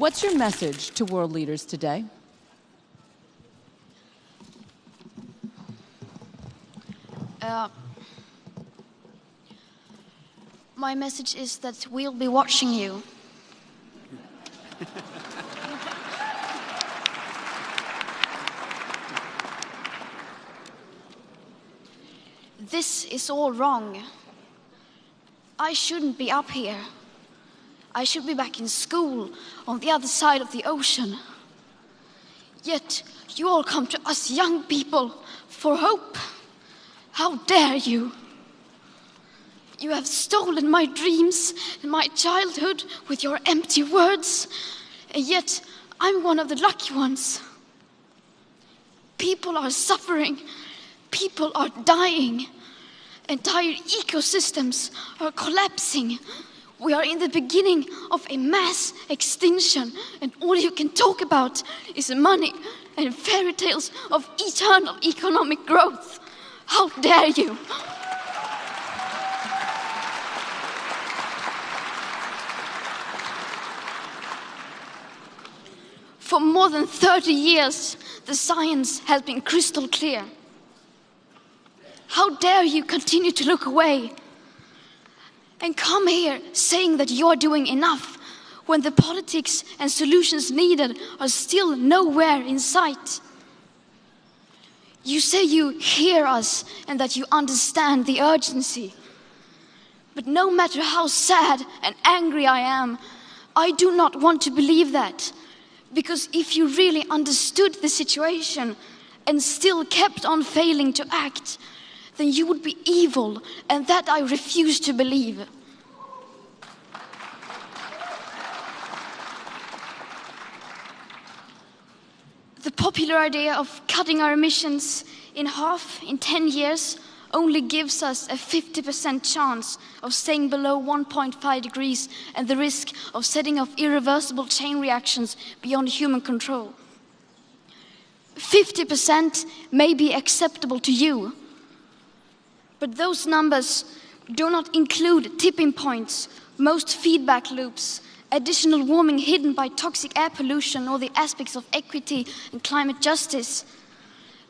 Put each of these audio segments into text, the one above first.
What's your message to world leaders today? My message is that we'll be watching you. This is all wrong. I shouldn't be up here. I should be back in school on the other side of the ocean. Yet you all come to us young people for hope. How dare you? You have stolen my dreams and my childhood with your empty words, and yet I'm one of the lucky ones. People are suffering, people are dying, entire ecosystems are collapsing. We are in the beginning of a mass extinction, and all you can talk about is money and fairy tales of eternal economic growth. How dare you? For more than 30 years, the science has been crystal clear. How dare you continue to look away and come here saying that you're doing enough when the politics and solutions needed are still nowhere in sight? You say you hear us and that you understand the urgency. But no matter how sad and angry I am, I do not want to believe that. Because if you really understood the situation and still kept on failing to act, then you would be evil, and that I refuse to believe. The popular idea of cutting our emissions in half in 10 years only gives us a 50% chance of staying below 1.5 degrees and the risk of setting off irreversible chain reactions beyond human control. 50% may be acceptable to you, but those numbers do not include tipping points, most feedback loops, additional warming hidden by toxic air pollution, or the aspects of equity and climate justice.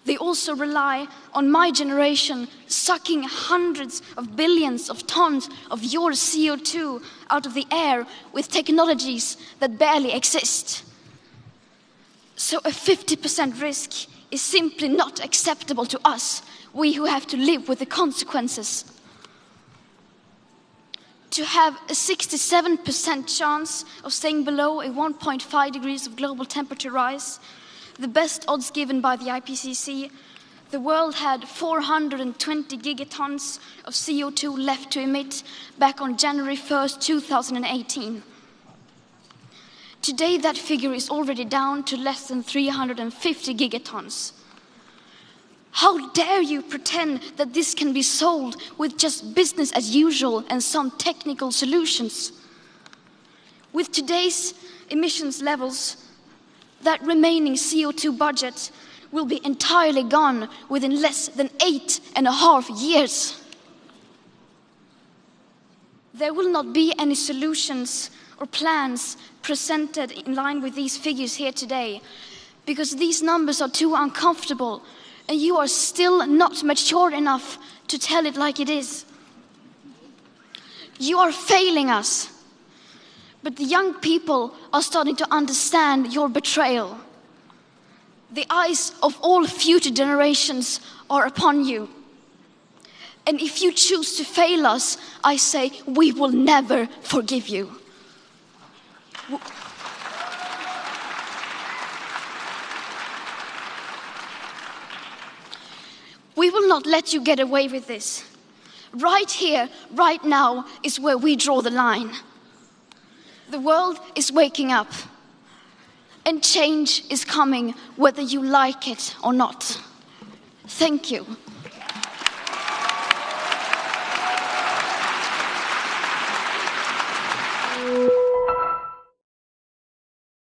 They also rely on my generation sucking hundreds of billions of tons of your CO2 out of the air with technologies that barely exist. So a 50% risk is simply not acceptable to us, we who have to live with the consequences. To have a 67% chance of staying below a 1.5 degrees of global temperature rise, the best odds given by the IPCC, the world had 420 gigatons of CO2 left to emit back on January 1st, 2018. Today, that figure is already down to less than 350 gigatons. How dare you pretend that this can be solved with just business as usual and some technical solutions? With today's emissions levels, that remaining CO2 budget will be entirely gone within less than 8.5 years. There will not be any solutions or plans presented in line with these figures here today, because these numbers are too uncomfortable, and you are still not mature enough to tell it like it is. You are failing us. But the young people are starting to understand your betrayal. The eyes of all future generations are upon you. And if you choose to fail us, I say we will never forgive you. We will not let you get away with this. Right here, right now, is where we draw the line. The world is waking up, and change is coming whether you like it or not. Thank you.